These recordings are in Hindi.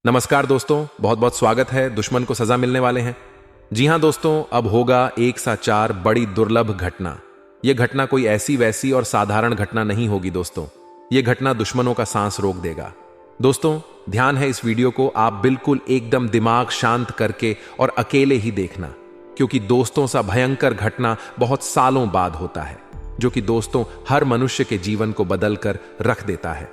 नमस्कार दोस्तों, बहुत बहुत स्वागत है। दुश्मन को सजा मिलने वाले हैं। जी हां दोस्तों, अब होगा एक सा चार बड़ी दुर्लभ घटना। यह घटना कोई ऐसी वैसी और साधारण घटना नहीं होगी दोस्तों। यह घटना दुश्मनों का सांस रोक देगा। दोस्तों ध्यान है, इस वीडियो को आप बिल्कुल एकदम दिमाग शांत करके और अकेले ही देखना, क्योंकि दोस्तों सा भयंकर घटना बहुत सालों बाद होता है, जो कि दोस्तों हर मनुष्य के जीवन को बदल कर रख देता है।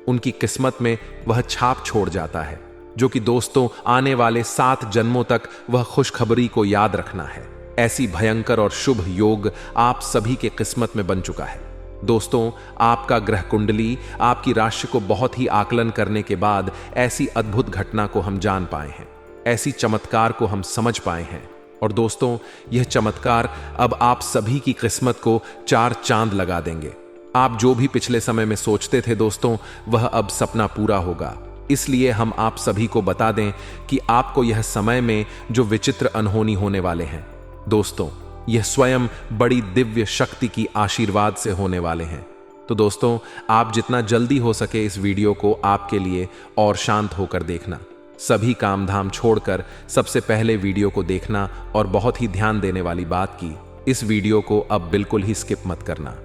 उनकी किस्मत में वह छाप छोड़ जाता है, जो कि दोस्तों आने वाले 7 जन्मों तक वह खुशखबरी को याद रखना है। ऐसी भयंकर और शुभ योग आप सभी के किस्मत में बन चुका है। दोस्तों आपका ग्रह कुंडली आपकी राशि को बहुत ही आकलन करने के बाद ऐसी अद्भुत घटना को हम जान पाए हैं, ऐसी चमत्कार को हम समझ पाए हैं। और दोस्तों यह चमत्कार अब आप सभी की किस्मत को 4 चांद लगा देंगे। आप जो भी पिछले समय में सोचते थे दोस्तों, वह अब सपना पूरा होगा। इसलिए हम आप सभी को बता दें कि आपको यह समय में जो विचित्र अनहोनी होने वाले हैं, दोस्तों यह स्वयं बड़ी दिव्य शक्ति की आशीर्वाद से होने वाले हैं। तो दोस्तों आप जितना जल्दी हो सके इस वीडियो को आपके लिए और शांत होकर देखना। सभी काम धाम छोड़कर सबसे पहले वीडियो को देखना, और बहुत ही ध्यान देने वाली बात की, इस वीडियो को अब बिल्कुल ही स्किप मत करना।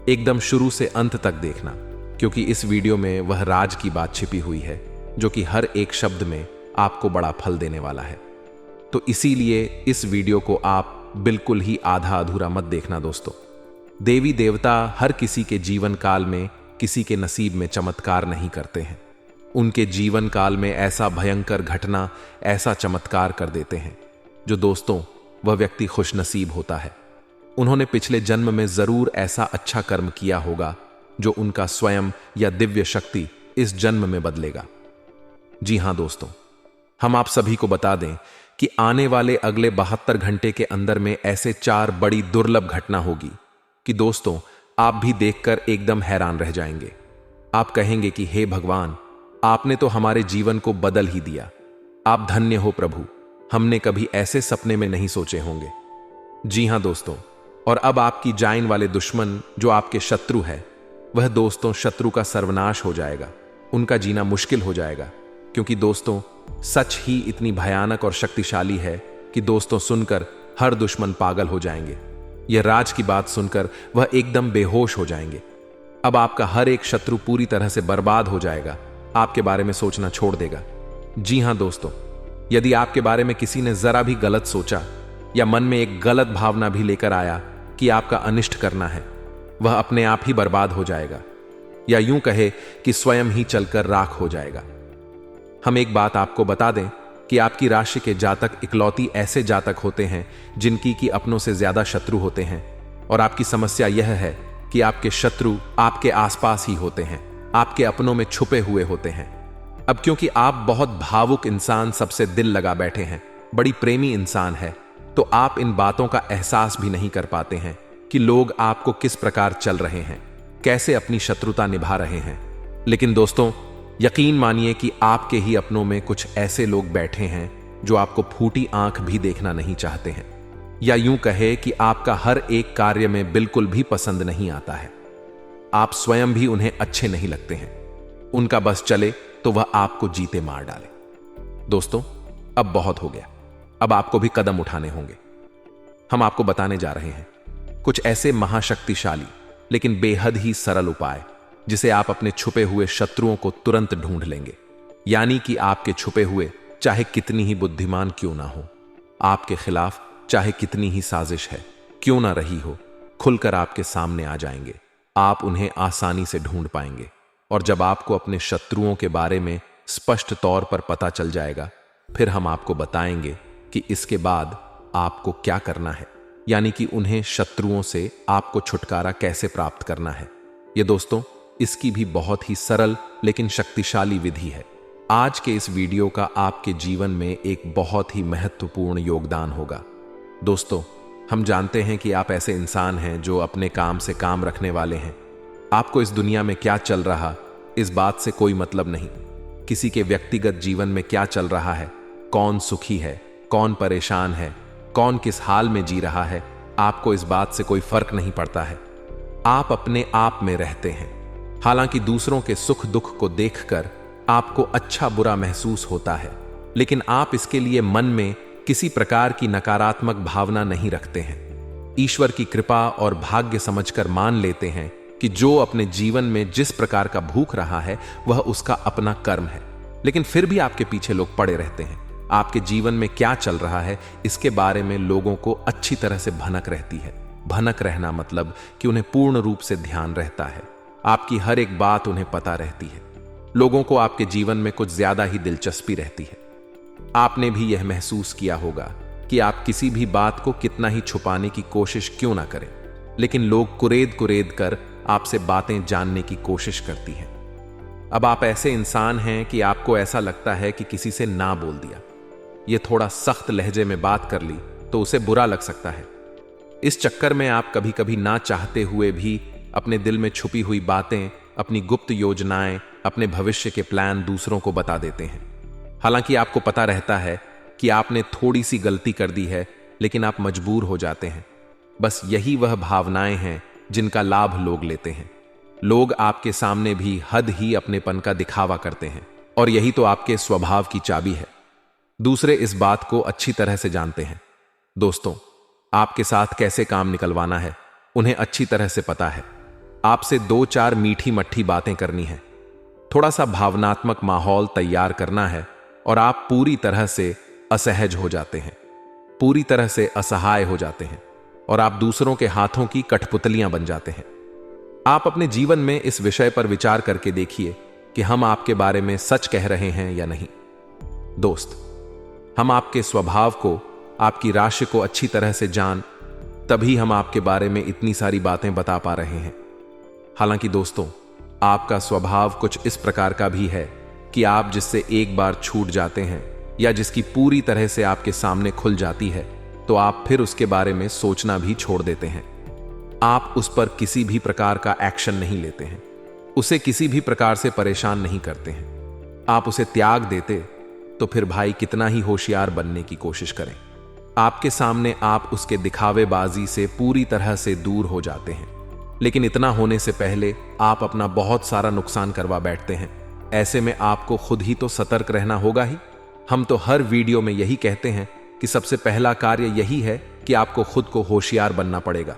एकदम शुरू से अंत तक देखना, क्योंकि इस वीडियो में वह राज की बात छिपी हुई है, जो कि हर एक शब्द में आपको बड़ा फल देने वाला है। तो इसीलिए इस वीडियो को आप बिल्कुल ही आधा अधूरा मत देखना दोस्तों। देवी देवता हर किसी के जीवन काल में किसी के नसीब में चमत्कार नहीं करते हैं। उनके जीवन काल में ऐसा भयंकर घटना, ऐसा चमत्कार कर देते हैं, जो दोस्तों वह व्यक्ति खुश नसीब होता है। उन्होंने पिछले जन्म में जरूर ऐसा अच्छा कर्म किया होगा, जो उनका स्वयं या दिव्य शक्ति इस जन्म में बदलेगा। जी हां दोस्तों, हम आप सभी को बता दें कि आने वाले अगले 72 घंटे के अंदर में ऐसे 4 बड़ी दुर्लभ घटना होगी कि दोस्तों आप भी देखकर एकदम हैरान रह जाएंगे। आप कहेंगे कि हे भगवान, आपने तो हमारे जीवन को बदल ही दिया। आप धन्य हो प्रभु, हमने कभी ऐसे सपने में नहीं सोचे होंगे। जी हां दोस्तों, और अब आपकी जान वाले दुश्मन जो आपके शत्रु है, वह दोस्तों शत्रु का सर्वनाश हो जाएगा। उनका जीना मुश्किल हो जाएगा, क्योंकि दोस्तों सच ही इतनी भयानक और शक्तिशाली है कि दोस्तों सुनकर हर दुश्मन पागल हो जाएंगे। यह राज की बात सुनकर वह एकदम बेहोश हो जाएंगे। अब आपका हर एक शत्रु पूरी तरह से बर्बाद हो जाएगा, आपके बारे में सोचना छोड़ देगा। जी हां दोस्तों, यदि आपके बारे में किसी ने जरा भी गलत सोचा या मन में एक गलत भावना भी लेकर आया कि आपका अनिष्ट करना है, वह अपने आप ही बर्बाद हो जाएगा, या यूं कहे कि स्वयं ही चलकर राख हो जाएगा। हम एक बात आपको बता दें कि आपकी राशि के जातक इकलौती ऐसे जातक होते हैं जिनकी की अपनों से ज्यादा शत्रु होते हैं। और आपकी समस्या यह है कि आपके शत्रु आपके आसपास ही होते हैं, आपके अपनों में छुपे हुए होते हैं। अब क्योंकि आप बहुत भावुक इंसान, सबसे दिल लगा बैठे हैं, बड़ी प्रेमी इंसान है, तो आप इन बातों का एहसास भी नहीं कर पाते हैं कि लोग आपको किस प्रकार चल रहे हैं, कैसे अपनी शत्रुता निभा रहे हैं। लेकिन दोस्तों यकीन मानिए कि आपके ही अपनों में कुछ ऐसे लोग बैठे हैं जो आपको फूटी आंख भी देखना नहीं चाहते हैं, या यूं कहे कि आपका हर एक कार्य में बिल्कुल भी पसंद नहीं आता है। आप स्वयं भी उन्हें अच्छे नहीं लगते हैं। उनका बस चले तो वह आपको जीते मार डाले। दोस्तों अब बहुत हो गया, अब आपको भी कदम उठाने होंगे। हम आपको बताने जा रहे हैं कुछ ऐसे महाशक्तिशाली लेकिन बेहद ही सरल उपाय, जिसे आप अपने छुपे हुए शत्रुओं को तुरंत ढूंढ लेंगे। यानी कि आपके छुपे हुए चाहे कितनी ही बुद्धिमान क्यों ना हो, आपके खिलाफ चाहे कितनी ही साजिश है क्यों ना रही हो, खुलकर आपके सामने आ जाएंगे। आप उन्हें आसानी से ढूंढ पाएंगे। और जब आपको अपने शत्रुओं के बारे में स्पष्ट तौर पर पता चल जाएगा, फिर हम आपको बताएंगे कि इसके बाद आपको क्या करना है, यानी कि उन्हें शत्रुओं से आपको छुटकारा कैसे प्राप्त करना है। ये दोस्तों इसकी भी बहुत ही सरल लेकिन शक्तिशाली विधि है। आज के इस वीडियो का आपके जीवन में एक बहुत ही महत्वपूर्ण योगदान होगा। दोस्तों हम जानते हैं कि आप ऐसे इंसान हैं जो अपने काम से काम रखने वाले हैं। आपको इस दुनिया में क्या चल रहा, इस बात से कोई मतलब नहीं। किसी के व्यक्तिगत जीवन में क्या चल रहा है, कौन सुखी है, कौन परेशान है, कौन किस हाल में जी रहा है, आपको इस बात से कोई फर्क नहीं पड़ता है। आप अपने आप में रहते हैं। हालांकि दूसरों के सुख दुख को देखकर आपको अच्छा बुरा महसूस होता है, लेकिन आप इसके लिए मन में किसी प्रकार की नकारात्मक भावना नहीं रखते हैं। ईश्वर की कृपा और भाग्य समझकर मान लेते हैं कि जो अपने जीवन में जिस प्रकार का भूख रहा है वह उसका अपना कर्म है। लेकिन फिर भी आपके पीछे लोग पड़े रहते हैं। आपके जीवन में क्या चल रहा है इसके बारे में लोगों को अच्छी तरह से भनक रहती है। भनक रहना मतलब कि उन्हें पूर्ण रूप से ध्यान रहता है। आपकी हर एक बात उन्हें पता रहती है। लोगों को आपके जीवन में कुछ ज्यादा ही दिलचस्पी रहती है। आपने भी यह महसूस किया होगा कि आप किसी भी बात को कितना ही छुपाने की कोशिश क्यों ना करें, लेकिन लोग कुरेद कुरेद कर आपसे बातें जानने की कोशिश करती हैं। अब आप ऐसे इंसान हैं कि आपको ऐसा लगता है कि किसी से ना बोल दिया, ये थोड़ा सख्त लहजे में बात कर ली तो उसे बुरा लग सकता है। इस चक्कर में आप कभी कभी ना चाहते हुए भी अपने दिल में छुपी हुई बातें, अपनी गुप्त योजनाएं, अपने भविष्य के प्लान दूसरों को बता देते हैं। हालांकि आपको पता रहता है कि आपने थोड़ी सी गलती कर दी है, लेकिन आप मजबूर हो जाते हैं। बस यही वह भावनाएं हैं जिनका लाभ लोग लेते हैं। लोग आपके सामने भी हद ही अपनेपन का दिखावा करते हैं, और यही तो आपके स्वभाव की चाबी है। दूसरे इस बात को अच्छी तरह से जानते हैं। दोस्तों, आपके साथ कैसे काम निकलवाना है उन्हें अच्छी तरह से पता है। आपसे 2-4 मीठी मट्ठी बातें करनी है, थोड़ा सा भावनात्मक माहौल तैयार करना है, और आप पूरी तरह से असहज हो जाते हैं, पूरी तरह से असहाय हो जाते हैं, और आप दूसरों के हाथों की कठपुतलियां बन जाते हैं। आप अपने जीवन में इस विषय पर विचार करके देखिए कि हम आपके बारे में सच कह रहे हैं या नहीं। दोस्त, हम आपके स्वभाव को, आपकी राशि को अच्छी तरह से जान तभी हम आपके बारे में इतनी सारी बातें बता पा रहे हैं। हालांकि दोस्तों, आपका स्वभाव कुछ इस प्रकार का भी है कि आप जिससे एक बार छूट जाते हैं या जिसकी पूरी तरह से आपके सामने खुल जाती है तो आप फिर उसके बारे में सोचना भी छोड़ देते हैं। आप उस पर किसी भी प्रकार का एक्शन नहीं लेते हैं, उसे किसी भी प्रकार से परेशान नहीं करते हैं। आप उसे त्याग देते तो फिर भाई कितना ही होशियार बनने की कोशिश करें, आपके सामने आप उसके दिखावेबाजी से पूरी तरह से दूर हो जाते हैं। लेकिन इतना होने से पहले आप अपना बहुत सारा नुकसान करवा बैठते हैं। ऐसे में आपको खुद ही तो सतर्क रहना होगा ही। हम तो हर वीडियो में यही कहते हैं कि सबसे पहला कार्य यही है कि आपको खुद को होशियार बनना पड़ेगा।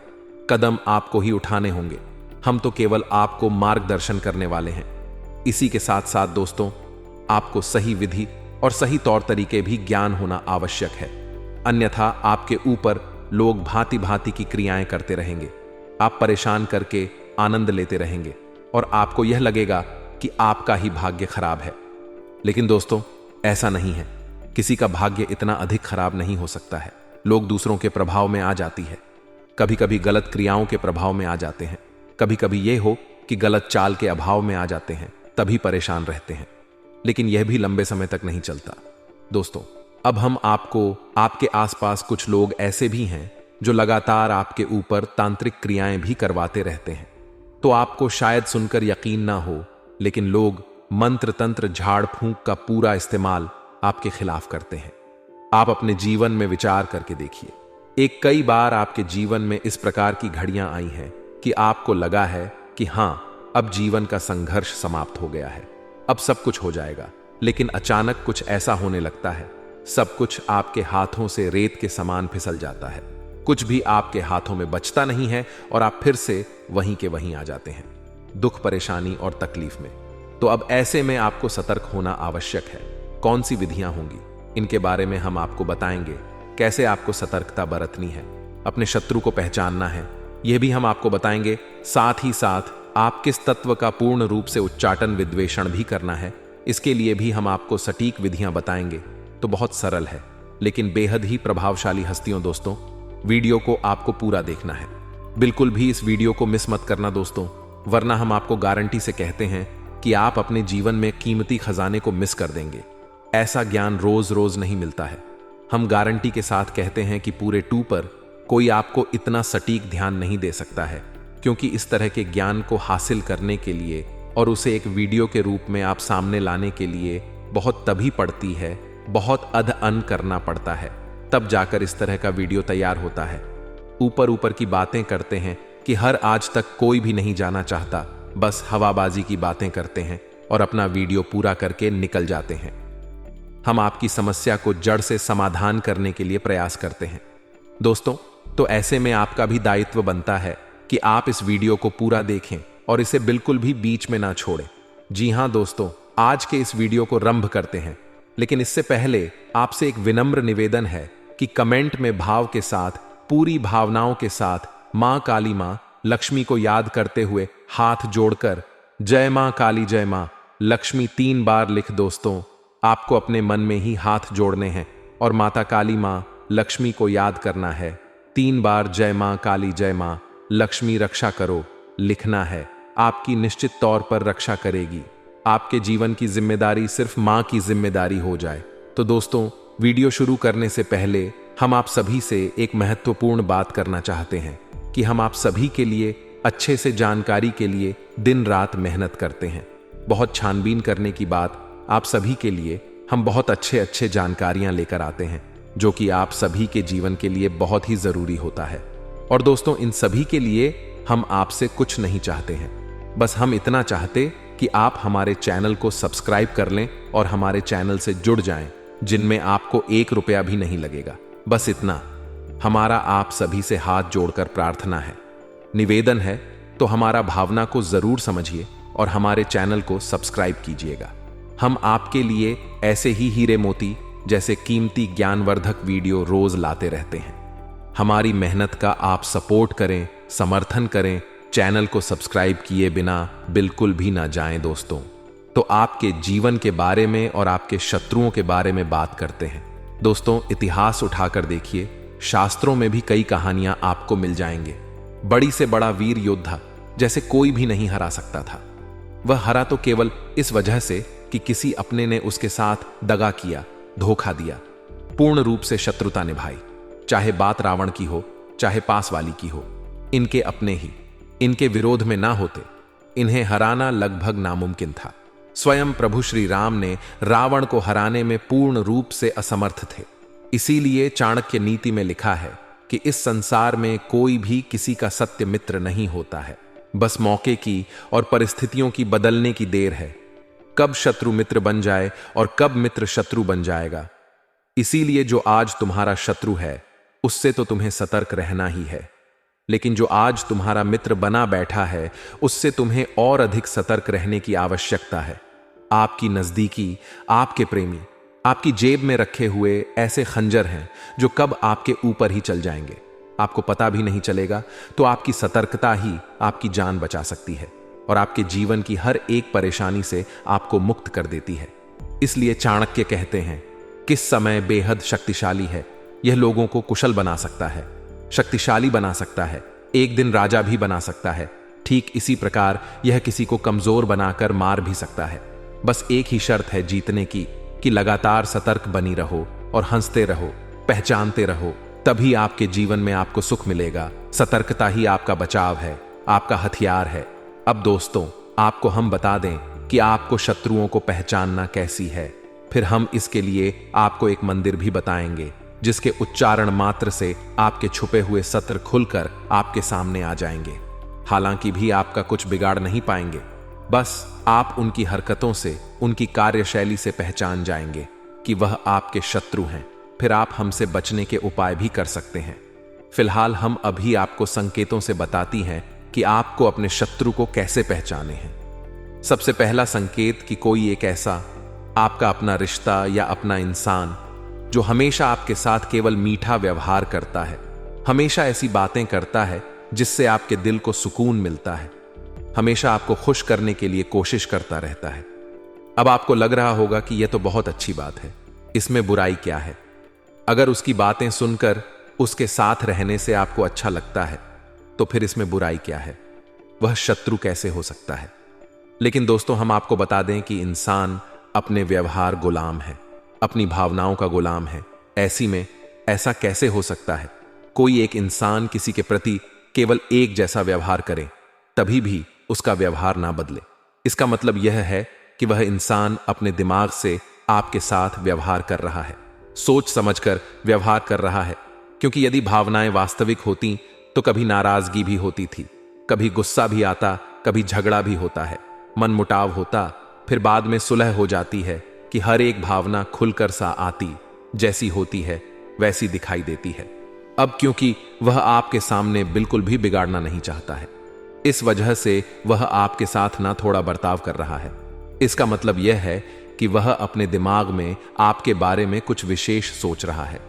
कदम आपको ही उठाने होंगे। हम तो केवल आपको मार्गदर्शन करने वाले हैं। इसी के साथ साथ दोस्तों, आपको सही विधि और सही तौर तरीके भी ज्ञान होना आवश्यक है, अन्यथा आपके ऊपर लोग भांति भांति की क्रियाएं करते रहेंगे। आप परेशान करके आनंद लेते रहेंगे और आपको यह लगेगा कि आपका ही भाग्य खराब है। लेकिन दोस्तों, ऐसा नहीं है। किसी का भाग्य इतना अधिक खराब नहीं हो सकता है। लोग दूसरों के प्रभाव में आ जाती है, कभी कभी गलत क्रियाओं के प्रभाव में आ जाते हैं, कभी कभी यह हो कि गलत चाल के अभाव में आ जाते हैं, तभी परेशान रहते हैं। लेकिन यह भी लंबे समय तक नहीं चलता। दोस्तों, अब हम आपको, आपके आसपास कुछ लोग ऐसे भी हैं जो लगातार आपके ऊपर तांत्रिक क्रियाएं भी करवाते रहते हैं। तो आपको शायद सुनकर यकीन ना हो, लेकिन लोग मंत्र तंत्र झाड़ फूंक का पूरा इस्तेमाल आपके खिलाफ करते हैं। आप अपने जीवन में विचार करके देखिए। एक कई बार आपके जीवन में इस प्रकार की घड़ियां आई हैं कि आपको लगा है कि हां, अब जीवन का संघर्ष समाप्त हो गया है, अब सब कुछ हो जाएगा। लेकिन अचानक कुछ ऐसा होने लगता है, सब कुछ आपके हाथों से रेत के समान फिसल जाता है। कुछ भी आपके हाथों में बचता नहीं है और आप फिर से वहीं के वहीं आ जाते हैं, दुख, परेशानी और तकलीफ में। तो अब ऐसे में आपको सतर्क होना आवश्यक है। कौन सी विधियां होंगी, इनके बारे में हम आपको बताएंगे। कैसे आपको सतर्कता बरतनी है, अपने शत्रु को पहचानना है, यह भी हम आपको बताएंगे। साथ ही साथ आप किस तत्व का पूर्ण रूप से उच्चाटन विद्वेषण भी करना है, इसके लिए भी हम आपको सटीक विधियां बताएंगे। तो बहुत सरल है लेकिन बेहद ही प्रभावशाली हस्तियों। दोस्तों, वीडियो को आपको पूरा देखना है, बिल्कुल भी इस वीडियो को मिस मत करना दोस्तों, वरना हम आपको गारंटी से कहते हैं कि आप अपने जीवन में कीमती खजाने को मिस कर देंगे। ऐसा ज्ञान रोज रोज नहीं मिलता है। हम गारंटी के साथ कहते हैं कि पूरे 2 पर कोई आपको इतना सटीक ध्यान नहीं दे सकता है, क्योंकि इस तरह के ज्ञान को हासिल करने के लिए और उसे एक वीडियो के रूप में आप सामने लाने के लिए बहुत तभी पड़ती है, बहुत अध्ययन करना पड़ता है, तब जाकर इस तरह का वीडियो तैयार होता है। ऊपर ऊपर की बातें करते हैं कि हर आज तक कोई भी नहीं जाना चाहता, बस हवाबाजी की बातें करते हैं, और अपना वीडियो पूरा करके निकल जाते हैं। हम आपकी समस्या को जड़ से समाधान करने के लिए प्रयास करते हैं दोस्तों। तो ऐसे में आपका भी दायित्व बनता है कि आप इस वीडियो को पूरा देखें और इसे बिल्कुल भी बीच में ना छोड़ें। जी हां दोस्तों, आज के इस वीडियो को आरंभ करते हैं, लेकिन इससे पहले आपसे एक विनम्र निवेदन है कि कमेंट में भाव के साथ, पूरी भावनाओं के साथ मां काली, मां लक्ष्मी को याद करते हुए हाथ जोड़कर जय मां काली, जय मां लक्ष्मी 3 बार लिख दोस्तों। आपको अपने मन में ही हाथ जोड़ने हैं और माता काली, मां लक्ष्मी को याद करना है। 3 बार जय मां काली, जय मां लक्ष्मी रक्षा करो लिखना है। आपकी निश्चित तौर पर रक्षा करेगी। आपके जीवन की जिम्मेदारी सिर्फ मां की जिम्मेदारी हो जाए। तो दोस्तों, वीडियो शुरू करने से पहले हम आप सभी से एक महत्वपूर्ण बात करना चाहते हैं कि हम आप सभी के लिए अच्छे से जानकारी के लिए दिन रात मेहनत करते हैं। बहुत छानबीन करने की बात, आप सभी के लिए हम बहुत अच्छे जानकारियां लेकर आते हैं जो कि आप सभी के जीवन के लिए बहुत ही जरूरी होता है। और दोस्तों, इन सभी के लिए हम आपसे कुछ नहीं चाहते हैं, बस हम इतना चाहते कि आप हमारे चैनल को सब्सक्राइब कर लें और हमारे चैनल से जुड़ जाएं, जिनमें आपको 1 रुपया भी नहीं लगेगा। बस इतना हमारा आप सभी से हाथ जोड़कर प्रार्थना है, निवेदन है। तो हमारा भावना को जरूर समझिए और हमारे चैनल को सब्सक्राइब कीजिएगा। हम आपके लिए ऐसे ही हीरे मोती जैसे कीमती ज्ञानवर्धक वीडियो रोज लाते रहते हैं। हमारी मेहनत का आप सपोर्ट करें, समर्थन करें। चैनल को सब्सक्राइब किए बिना बिल्कुल भी ना जाएं दोस्तों। तो आपके जीवन के बारे में और आपके शत्रुओं के बारे में बात करते हैं दोस्तों। इतिहास उठाकर देखिए, शास्त्रों में भी कई कहानियां आपको मिल जाएंगे। बड़ी से बड़ा वीर योद्धा जैसे कोई भी नहीं हरा सकता था। वह हरा तो केवल इस वजह से कि किसी अपने ने उसके साथ दगा किया, धोखा दिया, पूर्ण रूप से शत्रुता निभाई। चाहे बात रावण की हो, चाहे पास वाली की हो, इनके अपने ही इनके विरोध में ना होते, इन्हें हराना लगभग नामुमकिन था। स्वयं प्रभु श्री राम ने रावण को हराने में पूर्ण रूप से असमर्थ थे। इसीलिए चाणक्य नीति में लिखा है कि इस संसार में कोई भी किसी का सत्य मित्र नहीं होता है, बस मौके की और परिस्थितियों की बदलने की देर है। कब शत्रु मित्र बन जाए और कब मित्र शत्रु बन जाएगा। इसीलिए जो आज तुम्हारा शत्रु है उससे तो तुम्हें सतर्क रहना ही है, लेकिन जो आज तुम्हारा मित्र बना बैठा है उससे तुम्हें और अधिक सतर्क रहने की आवश्यकता है। आपकी नजदीकी, आपके प्रेमी, आपकी जेब में रखे हुए ऐसे खंजर हैं जो कब आपके ऊपर ही चल जाएंगे, आपको पता भी नहीं चलेगा। तो आपकी सतर्कता ही आपकी जान बचा सकती है और आपके जीवन की हर एक परेशानी से आपको मुक्त कर देती है। इसलिए चाणक्य कहते हैं, किस समय बेहद शक्तिशाली है, यह लोगों को कुशल बना सकता है, शक्तिशाली बना सकता है, एक दिन राजा भी बना सकता है। ठीक इसी प्रकार यह किसी को कमजोर बनाकर मार भी सकता है। बस एक ही शर्त है जीतने की कि लगातार सतर्क बनी रहो और हंसते रहो, पहचानते रहो, तभी आपके जीवन में आपको सुख मिलेगा। सतर्कता ही आपका बचाव है, आपका हथियार है। अब दोस्तों, आपको हम बता दें कि आपको शत्रुओं को पहचानना कैसी है। फिर हम इसके लिए आपको एक मंदिर भी बताएंगे जिसके उच्चारण मात्र से आपके छुपे हुए सत्र खुलकर आपके सामने आ जाएंगे। हालांकि भी आपका कुछ बिगाड़ नहीं पाएंगे, बस आप उनकी हरकतों से, उनकी कार्यशैली से पहचान जाएंगे कि वह आपके शत्रु हैं। फिर आप हमसे बचने के उपाय भी कर सकते हैं। फिलहाल हम अभी आपको संकेतों से बताती हैं कि आपको अपने शत्रु को कैसे पहचाने हैं। सबसे पहला संकेत कि कोई एक ऐसा आपका अपना रिश्ता या अपना इंसान जो हमेशा आपके साथ केवल मीठा व्यवहार करता है, हमेशा ऐसी बातें करता है जिससे आपके दिल को सुकून मिलता है, हमेशा आपको खुश करने के लिए कोशिश करता रहता है। अब आपको लग रहा होगा कि यह तो बहुत अच्छी बात है, इसमें बुराई क्या है। अगर उसकी बातें सुनकर उसके साथ रहने से आपको अच्छा लगता है तो फिर इसमें बुराई क्या है, वह शत्रु कैसे हो सकता है। लेकिन दोस्तों, हम आपको बता दें कि इंसान अपने व्यवहार गुलाम है, अपनी भावनाओं का गुलाम है। ऐसी में ऐसा कैसे हो सकता है कोई एक इंसान किसी के प्रति केवल एक जैसा व्यवहार करे तभी भी उसका व्यवहार ना बदले। इसका मतलब यह है कि वह इंसान अपने दिमाग से आपके साथ व्यवहार कर रहा है, सोच समझकर व्यवहार कर रहा है। क्योंकि यदि भावनाएं वास्तविक होती तो कभी नाराजगी भी होती थी, कभी गुस्सा भी आता, कभी झगड़ा भी होता है, मनमुटाव होता, फिर बाद में सुलह हो जाती है कि हर एक भावना खुलकर सा आती, जैसी होती है वैसी दिखाई देती है। अब क्योंकि वह आपके सामने बिल्कुल भी बिगाड़ना नहीं चाहता है, इस वजह से वह आपके साथ ना थोड़ा बर्ताव कर रहा है। इसका मतलब यह है कि वह अपने दिमाग में आपके बारे में कुछ विशेष सोच रहा है।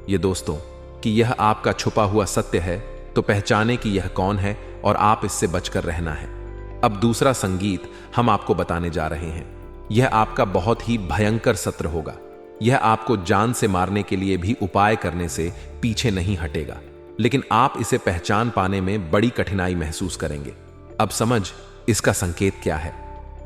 ये दोस्तों कि यह आपका छुपा हुआ सत्य है, तो पहचाने कि यह कौन है और आप इससे बचकर रहना है। अब दूसरा संगीत हम आपको बताने जा रहे हैं। यह आपका बहुत ही भयंकर सत्र होगा। यह आपको जान से मारने के लिए भी उपाय करने से पीछे नहीं हटेगा, लेकिन आप इसे पहचान पाने में बड़ी कठिनाई महसूस करेंगे। अब समझ इसका संकेत क्या है।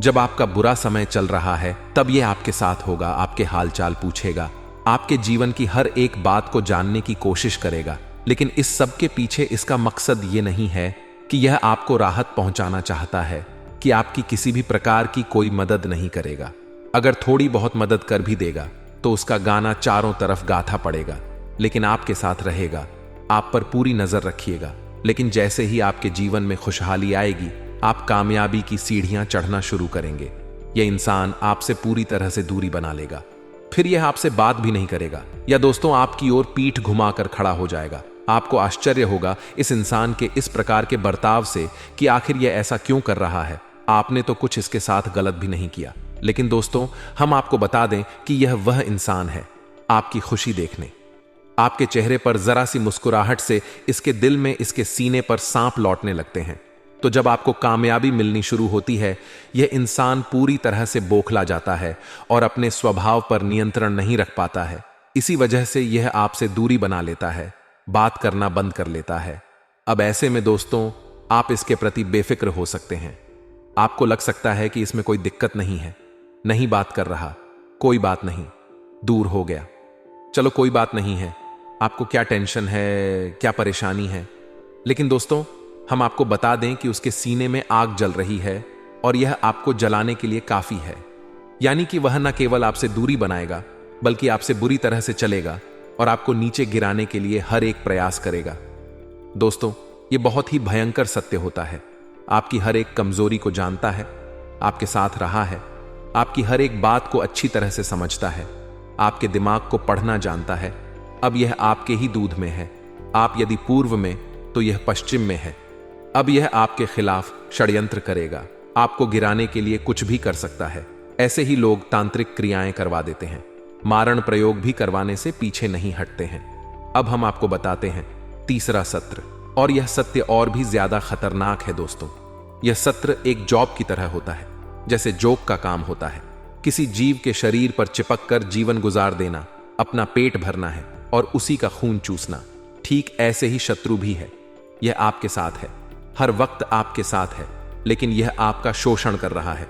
जब आपका बुरा समय चल रहा है तब यह आपके साथ होगा, आपके हालचाल पूछेगा, आपके जीवन की हर एक बात को जानने की कोशिश करेगा। लेकिन इस सब के पीछे इसका मकसद ये नहीं है कि यह आपको राहत पहुंचाना चाहता है, कि आपकी किसी भी प्रकार की कोई मदद नहीं करेगा। अगर थोड़ी बहुत मदद कर भी देगा तो उसका गाना चारों तरफ गाथा पड़ेगा, लेकिन आपके साथ रहेगा, आप पर पूरी नजर रखिएगा। लेकिन जैसे ही आपके जीवन में खुशहाली आएगी, आप कामयाबी की सीढ़ियां चढ़ना शुरू करेंगे, यह इंसान आपसे पूरी तरह से दूरी बना लेगा। फिर यह आपसे बात भी नहीं करेगा, या दोस्तों आपकी ओर पीठ घुमाकर खड़ा हो जाएगा। आपको आश्चर्य होगा इस इंसान के इस प्रकार के बर्ताव से कि आखिर यह ऐसा क्यों कर रहा है। आपने तो कुछ इसके साथ गलत भी नहीं किया। लेकिन दोस्तों हम आपको बता दें कि यह वह इंसान है आपकी खुशी देखने, आपके चेहरे पर जरा सी मुस्कुराहट से इसके दिल में, इसके सीने पर सांप लौटने लगते हैं। तो जब आपको कामयाबी मिलनी शुरू होती है, यह इंसान पूरी तरह से बौखला जाता है और अपने स्वभाव पर नियंत्रण नहीं रख पाता है। इसी वजह से यह आपसे दूरी बना लेता है, बात करना बंद कर लेता है। अब ऐसे में दोस्तों आप इसके प्रति बेफिक्र हो सकते हैं। आपको लग सकता है कि इसमें कोई दिक्कत नहीं है, नहीं बात कर रहा, कोई बात नहीं, दूर हो गया, चलो कोई बात नहीं है, आपको क्या टेंशन है, क्या परेशानी है। लेकिन दोस्तों हम आपको बता दें कि उसके सीने में आग जल रही है और यह आपको जलाने के लिए काफी है। यानी कि वह न केवल आपसे दूरी बनाएगा बल्कि आपसे बुरी तरह से चलेगा और आपको नीचे गिराने के लिए हर एक प्रयास करेगा। दोस्तों यह बहुत ही भयंकर सत्य होता है। आपकी हर एक कमजोरी को जानता है, आपके साथ रहा है, आपकी हर एक बात को अच्छी तरह से समझता है, आपके दिमाग को पढ़ना जानता है। अब यह आपके ही दूध में है। आप यदि पूर्व में तो यह पश्चिम में है। अब यह आपके खिलाफ षड्यंत्र करेगा, आपको गिराने के लिए कुछ भी कर सकता है। ऐसे ही लोग तांत्रिक क्रियाएं करवा देते हैं, मारण प्रयोग भी करवाने से पीछे नहीं हटते हैं। अब हम आपको बताते हैं तीसरा सत्र, और यह सत्य और भी ज्यादा खतरनाक है दोस्तों। यह सत्र एक जॉब की तरह होता है, जैसे जोक का काम होता है। किसी जीव के शरीर पर चिपक कर जीवन गुजार देना, अपना पेट भरना है और उसी का खून चूसना। ठीक ऐसे ही शत्रु भी है। यह आपके साथ है, हर वक्त आपके साथ है, लेकिन यह आपका शोषण कर रहा है,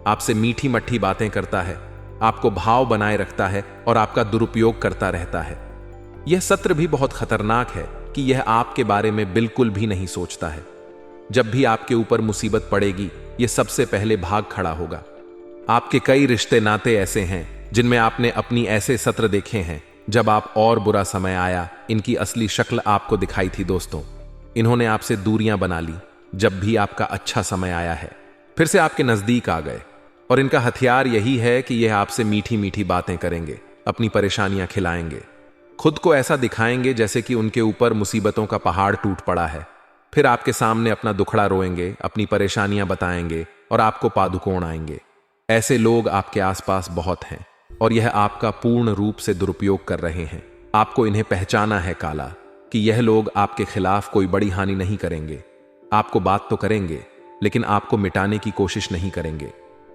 आपसे मीठी मट्ठी बातें करता है, आपको भाव बनाए रखता है और आपका दुरुपयोग करता रहता है। यह सत्र भी बहुत खतरनाक है कि यह आपके बारे में बिल्कुल भी नहीं सोचता है। जब भी आपके ऊपर मुसीबत पड़ेगी, यह सबसे पहले भाग खड़ा होगा। आपके कई रिश्ते नाते ऐसे हैं जिनमें आपने अपनी ऐसे सत्र देखे हैं। जब आप और बुरा समय आया, इनकी असली शक्ल आपको दिखाई थी दोस्तों। इन्होंने आपसे दूरियां बना ली। जब भी आपका अच्छा समय आया है, फिर से आपके नजदीक आ गए, और इनका हथियार यही है कि यह आपसे मीठी मीठी बातें करेंगे, अपनी परेशानियां खिलाएंगे, खुद को ऐसा दिखाएंगे जैसे कि उनके ऊपर मुसीबतों का पहाड़ टूट पड़ा है। फिर आपके सामने अपना दुखड़ा रोएंगे, अपनी परेशानियां बताएंगे और आपको पादुकोण आएंगे। ऐसे लोग आपके आसपास बहुत हैं और यह आपका पूर्ण रूप से दुरुपयोग कर रहे हैं। आपको इन्हें पहचाना है काला, कि यह लोग आपके खिलाफ कोई बड़ी हानि नहीं करेंगे। आपको बात तो करेंगे, लेकिन आपको मिटाने की कोशिश नहीं करेंगे।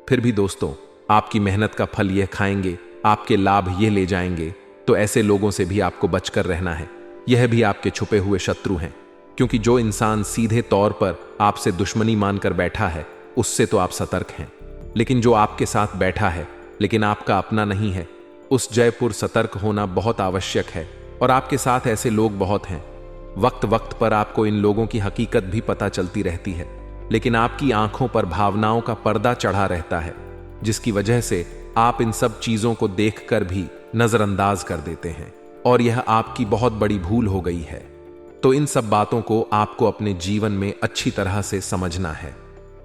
फिर भी दोस्तों आपकी मेहनत का फल यह खाएंगे, आपके लाभ यह ले जाएंगे। तो ऐसे लोगों से भी आपको बचकर रहना है। यह भी आपके छुपे हुए शत्रु हैं, क्योंकि जो इंसान सीधे तौर पर आपसे दुश्मनी मानकर बैठा है, उससे तो आप सतर्क हैं, लेकिन जो आपके साथ बैठा है लेकिन आपका अपना नहीं है, उस जयपुर सतर्क होना बहुत आवश्यक है। और आपके साथ ऐसे लोग बहुत हैं। वक्त वक्त पर आपको इन लोगों की हकीकत भी पता चलती रहती है, लेकिन आपकी आंखों पर भावनाओं का पर्दा चढ़ा रहता है, जिसकी वजह से आप इन सब चीजों को देखकर भी नजरअंदाज कर देते हैं, और यह आपकी बहुत बड़ी भूल हो गई है। तो इन सब बातों को आपको अपने जीवन में अच्छी तरह से समझना है।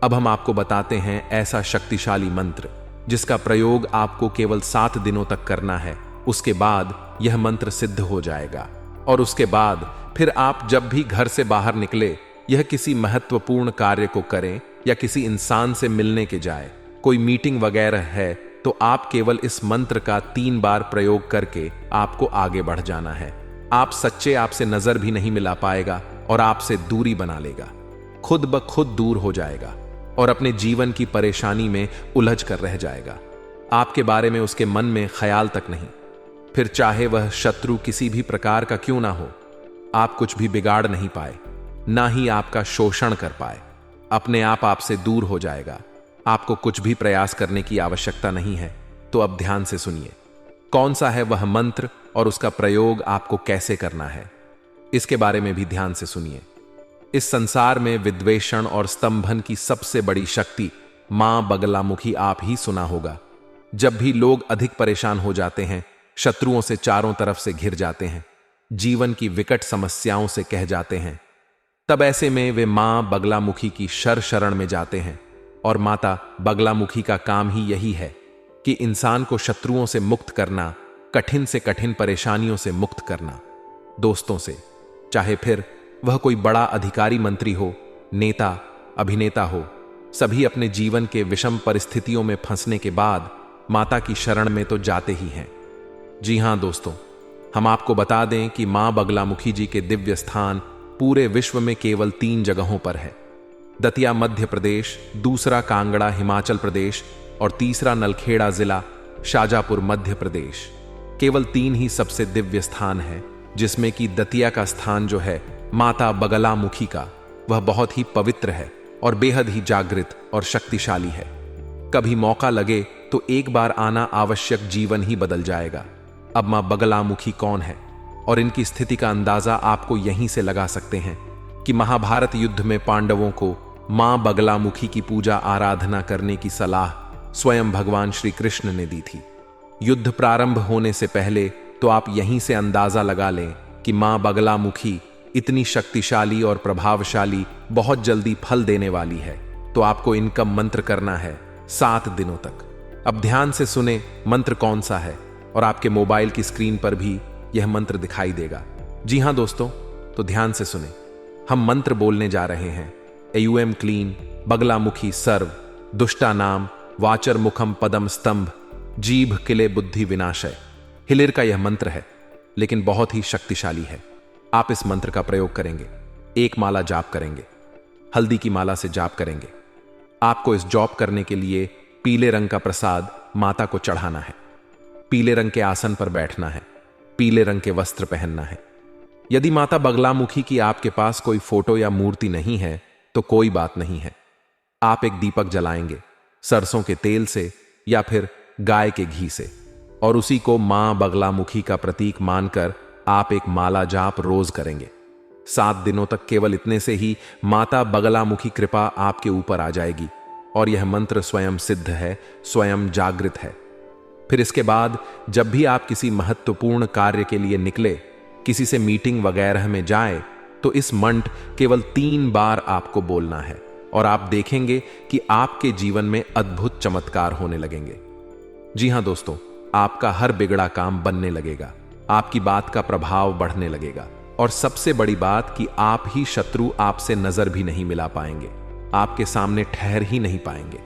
अब हम आपको बताते हैं ऐसा शक्तिशाली मंत्र जिसका प्रयोग आपको केवल 7 दिनों तक करना है। उसके बाद यह मंत्र सिद्ध हो जाएगा और उसके बाद फिर आप जब भी घर से बाहर निकले, यह किसी महत्वपूर्ण कार्य को करें या किसी इंसान से मिलने के जाए, कोई मीटिंग वगैरह है, तो आप केवल इस मंत्र का 3 बार प्रयोग करके आपको आगे बढ़ जाना है। आप सच्चे आपसे नजर भी नहीं मिला पाएगा और आपसे दूरी बना लेगा, खुद ब खुद दूर हो जाएगा और अपने जीवन की परेशानी में उलझ कर रह जाएगा। आपके बारे में उसके मन में ख्याल तक नहीं। फिर चाहे वह शत्रु किसी भी प्रकार का क्यों ना हो, आप कुछ भी बिगाड़ नहीं पाए, ना ही आपका शोषण कर पाए। अपने आप आपसे दूर हो जाएगा। आपको कुछ भी प्रयास करने की आवश्यकता नहीं है। तो अब ध्यान से सुनिए, कौन सा है वह मंत्र और उसका प्रयोग आपको कैसे करना है, इसके बारे में भी ध्यान से सुनिए। इस संसार में विद्वेषण और स्तंभन की सबसे बड़ी शक्ति मां बगलामुखी आप ही सुना होगा। जब भी लोग अधिक परेशान हो जाते हैं, शत्रुओं से चारों तरफ से घिर जाते हैं, जीवन की विकट समस्याओं से कह जाते हैं, तब ऐसे में वे मां बगलामुखी की शरण में जाते हैं। और माता बगलामुखी का काम ही यही है कि इंसान को शत्रुओं से मुक्त करना, कठिन से कठिन परेशानियों से मुक्त करना। दोस्तों से, चाहे फिर वह कोई बड़ा अधिकारी मंत्री हो, नेता, अभिनेता हो, सभी अपने जीवन के विषम परिस्थितियों में फंसने के बाद माता की शरण में तो जाते ही हैं। जी हां दोस्तों, हम आपको बता दें कि मां बगलामुखी जी के दिव्य स्थान पूरे विश्व में केवल 3 जगहों पर है। दतिया मध्य प्रदेश, दूसरा कांगड़ा हिमाचल प्रदेश और तीसरा नलखेड़ा जिला शाजापुर मध्य प्रदेश। केवल 3 ही सबसे दिव्य स्थान है, जिसमें कि दतिया का स्थान जो है माता बगलामुखी का, वह बहुत ही पवित्र है और बेहद ही जागृत और शक्तिशाली है। कभी मौका लगे तो एक बार आना आवश्यक, जीवन ही बदल जाएगा। अब मां बगलामुखी कौन है और इनकी स्थिति का अंदाजा आपको यहीं से लगा सकते हैं कि महाभारत युद्ध में पांडवों को मां बगलामुखी की पूजा आराधना करने की सलाह स्वयं भगवान श्री कृष्ण ने दी थी। युद्ध प्रारंभ होने से पहले तो आप यहीं से अंदाजा लगा लें कि मां बगलामुखी इतनी शक्तिशाली और प्रभावशाली, बहुत जल्दी फल देने वाली है। तो आपको इनका मंत्र करना है 7 दिनों तक। अब ध्यान से सुने मंत्र कौन सा है, और आपके मोबाइल की स्क्रीन पर भी यह मंत्र दिखाई देगा। जी हां दोस्तों, तो ध्यान से सुने। हम मंत्र बोलने जा रहे हैं। एयूएम क्लीन बगलामुखी सर्व दुष्टा नाम वाचर मुखम पदम स्तंभ जीभ किले बुद्धि विनाशय। हिलिर का यह मंत्र है, लेकिन बहुत ही शक्तिशाली है। आप इस मंत्र का प्रयोग करेंगे, 1 माला जाप करेंगे, हल्दी की माला से जाप करेंगे। आपको इस जॉब करने के लिए पीले रंग का प्रसाद माता को चढ़ाना है, पीले रंग के आसन पर बैठना है, पीले रंग के वस्त्र पहनना है। यदि माता बगलामुखी की आपके पास कोई फोटो या मूर्ति नहीं है तो कोई बात नहीं है। आप एक दीपक जलाएंगे सरसों के तेल से या फिर गाय के घी से, और उसी को मां बगलामुखी का प्रतीक मानकर आप एक माला जाप रोज करेंगे। 7 दिनों तक केवल इतने से ही माता बगलामुखी कृपा आपके ऊपर आ जाएगी और यह मंत्र स्वयं सिद्ध है, स्वयं जागृत है। फिर इसके बाद जब भी आप किसी महत्वपूर्ण कार्य के लिए निकले, किसी से मीटिंग वगैरह में जाए, तो इस मंत्र केवल 3 बार आपको बोलना है और आप देखेंगे कि आपके जीवन में अद्भुत चमत्कार होने लगेंगे। जी हां दोस्तों, आपका हर बिगड़ा काम बनने लगेगा, आपकी बात का प्रभाव बढ़ने लगेगा, और सबसे बड़ी बात कि आप ही शत्रु आपसे नजर भी नहीं मिला पाएंगे, आपके सामने ठहर ही नहीं पाएंगे।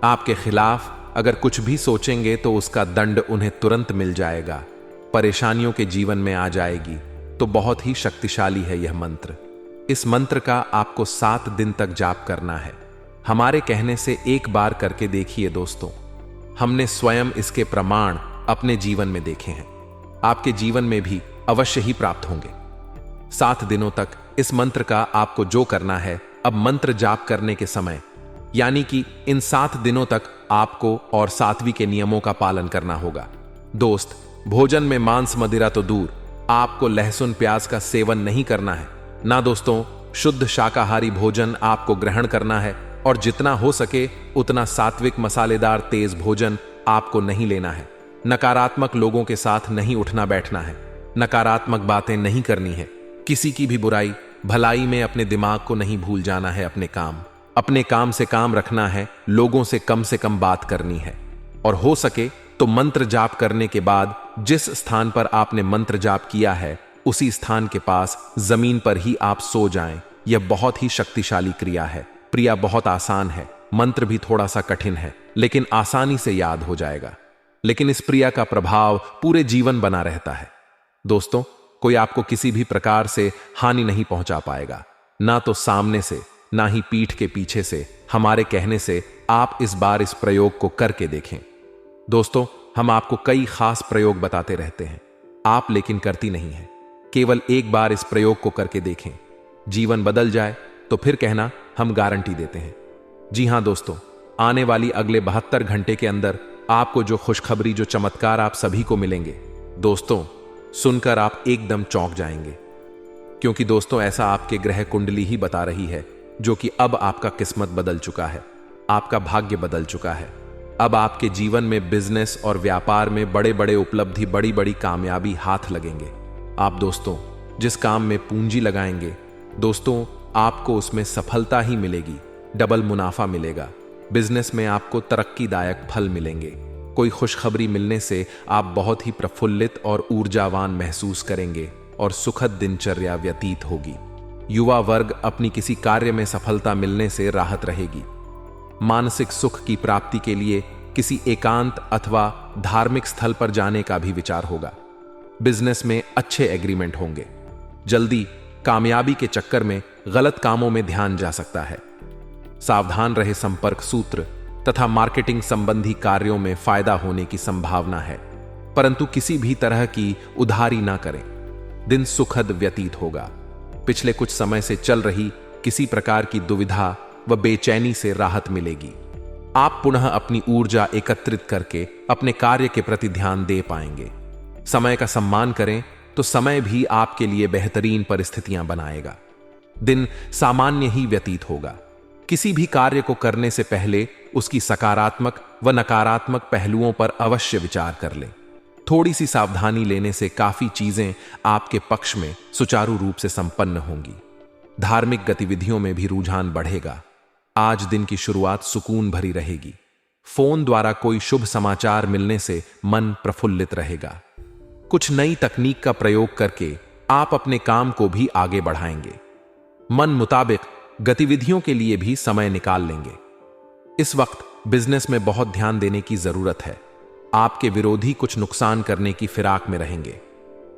आपके खिलाफ अगर कुछ भी सोचेंगे तो उसका दंड उन्हें तुरंत मिल जाएगा, परेशानियों के जीवन में आ जाएगी। तो बहुत ही शक्तिशाली है यह मंत्र। इस मंत्र का आपको 7 दिन तक जाप करना है। हमारे कहने से एक बार करके देखिए दोस्तों, हमने स्वयं इसके प्रमाण अपने जीवन में देखे हैं। आपके जीवन में भी अवश्य ही प्राप्त होंगे। 7 दिनों तक इस मंत्र का आपको जो करना है, अब मंत्र जाप करने के समय, यानी कि इन 7 दिनों तक आपको और सात्विक के नियमों का पालन करना होगा। दोस्त, भोजन में मांस मदिरा तो दूर, आपको लहसुन प्याज का सेवन नहीं करना है ना दोस्तों। शुद्ध शाकाहारी भोजन आपको ग्रहण करना है, और जितना हो सके उतना सात्विक मसालेदार तेज भोजन आपको नहीं लेना है। नकारात्मक लोगों के साथ नहीं उठना बैठना है, नकारात्मक बातें नहीं करनी है, किसी की भी बुराई भलाई में अपने दिमाग को नहीं भूल जाना है। अपने काम से काम रखना है, लोगों से कम बात करनी है, और हो सके तो मंत्र जाप करने के बाद जिस स्थान पर आपने मंत्र जाप किया है उसी स्थान के पास जमीन पर ही आप सो जाएं। यह बहुत ही शक्तिशाली क्रिया है। क्रिया बहुत आसान है, मंत्र भी थोड़ा सा कठिन है, लेकिन आसानी से याद हो जाएगा। लेकिन इस क्रिया का प्रभाव पूरे जीवन बना रहता है। दोस्तों, कोई आपको किसी भी प्रकार से हानि नहीं पहुंचा पाएगा, ना तो सामने से ना ही पीठ के पीछे से। हमारे कहने से आप इस बार इस प्रयोग को करके देखें। दोस्तों, हम आपको कई खास प्रयोग बताते रहते हैं, आप लेकिन करती नहीं हैं। केवल एक बार इस प्रयोग को करके देखें, जीवन बदल जाए तो फिर कहना हम गारंटी देते हैं। जी हां दोस्तों, आने वाली अगले 72 घंटे के अंदर आपको जो खुशखबरी, जो चमत्कार आप सभी को मिलेंगे, दोस्तों सुनकर आप एकदम चौंक जाएंगे। क्योंकि दोस्तों ऐसा आपके ग्रह कुंडली ही बता रही है, जो कि अब आपका किस्मत बदल चुका है, आपका भाग्य बदल चुका है। अब आपके जीवन में बिजनेस और व्यापार में बड़े बड़े उपलब्धि, बड़ी बड़ी कामयाबी हाथ लगेंगे। आप दोस्तों जिस काम में पूंजी लगाएंगे, दोस्तों आपको उसमें सफलता ही मिलेगी, डबल मुनाफा मिलेगा। बिजनेस में आपको तरक्कीदायक फल मिलेंगे। कोई खुशखबरी मिलने से आप बहुत ही प्रफुल्लित और ऊर्जावान महसूस करेंगे और सुखद दिनचर्या व्यतीत होगी। युवा वर्ग अपनी किसी कार्य में सफलता मिलने से राहत रहेगी। मानसिक सुख की प्राप्ति के लिए किसी एकांत अथवा धार्मिक स्थल पर जाने का भी विचार होगा। बिजनेस में अच्छे एग्रीमेंट होंगे। जल्दी कामयाबी के चक्कर में गलत कामों में ध्यान जा सकता है। सावधान रहे, संपर्क सूत्र तथा मार्केटिंग संबंधी कार्यों में फायदा होने की संभावना है, परंतु किसी भी तरह की उधारी ना करें। दिन सुखद व्यतीत होगा। पिछले कुछ समय से चल रही किसी प्रकार की दुविधा व बेचैनी से राहत मिलेगी। आप पुनः अपनी ऊर्जा एकत्रित करके अपने कार्य के प्रति ध्यान दे पाएंगे। समय का सम्मान करें तो समय भी आपके लिए बेहतरीन परिस्थितियां बनाएगा। दिन सामान्य ही व्यतीत होगा। किसी भी कार्य को करने से पहले उसकी सकारात्मक व नकारात्मक पहलुओं पर अवश्य विचार कर लें। थोड़ी सी सावधानी लेने से काफी चीजें आपके पक्ष में सुचारू रूप से संपन्न होंगी। धार्मिक गतिविधियों में भी रुझान बढ़ेगा। आज दिन की शुरुआत सुकून भरी रहेगी। फोन द्वारा कोई शुभ समाचार मिलने से मन प्रफुल्लित रहेगा। कुछ नई तकनीक का प्रयोग करके आप अपने काम को भी आगे बढ़ाएंगे। मन मुताबिक गतिविधियों के लिए भी समय निकाल लेंगे। इस वक्त बिजनेस में बहुत ध्यान देने की जरूरत है। आपके विरोधी कुछ नुकसान करने की फिराक में रहेंगे।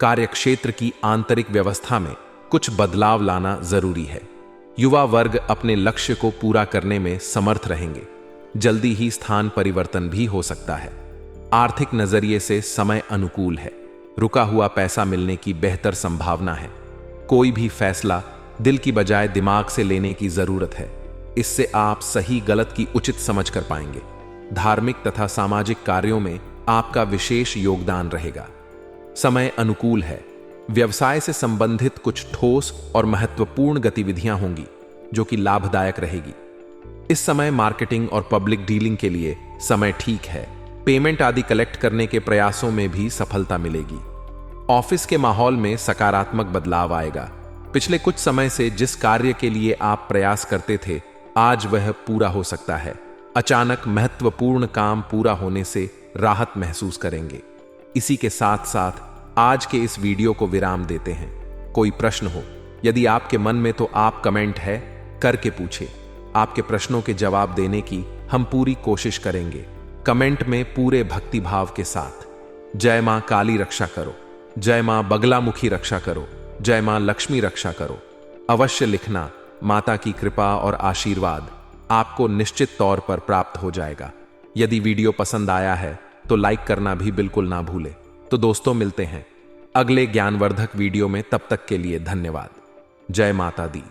कार्यक्षेत्र की आंतरिक व्यवस्था में कुछ बदलाव लाना जरूरी है। युवा वर्ग अपने लक्ष्य को पूरा करने में समर्थ रहेंगे। जल्दी ही स्थान परिवर्तन भी हो सकता है। आर्थिक नजरिए से समय अनुकूल है। रुका हुआ पैसा मिलने की बेहतर संभावना है। कोई भी फैसला दिल की बजाय दिमाग से लेने की जरूरत है। इससे आप सही गलत की उचित समझ कर पाएंगे। धार्मिक तथा सामाजिक कार्यों में आपका विशेष योगदान रहेगा। समय अनुकूल है। व्यवसाय से संबंधित कुछ ठोस और महत्वपूर्ण गतिविधियां होंगी जो कि लाभदायक रहेगी। इस समय मार्केटिंग और पब्लिक डीलिंग के लिए समय ठीक है। पेमेंट आदि कलेक्ट करने के प्रयासों में भी सफलता मिलेगी। ऑफिस के माहौल में सकारात्मक बदलाव आएगा। पिछले कुछ समय से जिस कार्य के लिए आप प्रयास करते थे, आज वह पूरा हो सकता है। अचानक महत्वपूर्ण काम पूरा होने से राहत महसूस करेंगे। इसी के साथ साथ आज के इस वीडियो को विराम देते हैं। कोई प्रश्न हो यदि आपके मन में, तो आप कमेंट है करके पूछे। आपके प्रश्नों के जवाब देने की हम पूरी कोशिश करेंगे। कमेंट में पूरे भक्ति भाव के साथ जय मां काली रक्षा करो, जय मां बगलामुखी रक्षा करो, जय मां लक्ष्मी रक्षा करो अवश्य लिखना। माता की कृपा और आशीर्वाद आपको निश्चित तौर पर प्राप्त हो जाएगा। यदि वीडियो पसंद आया है तो लाइक करना भी बिल्कुल ना भूले। तो दोस्तों मिलते हैं अगले ज्ञानवर्धक वीडियो में। तब तक के लिए धन्यवाद। जय माता दी।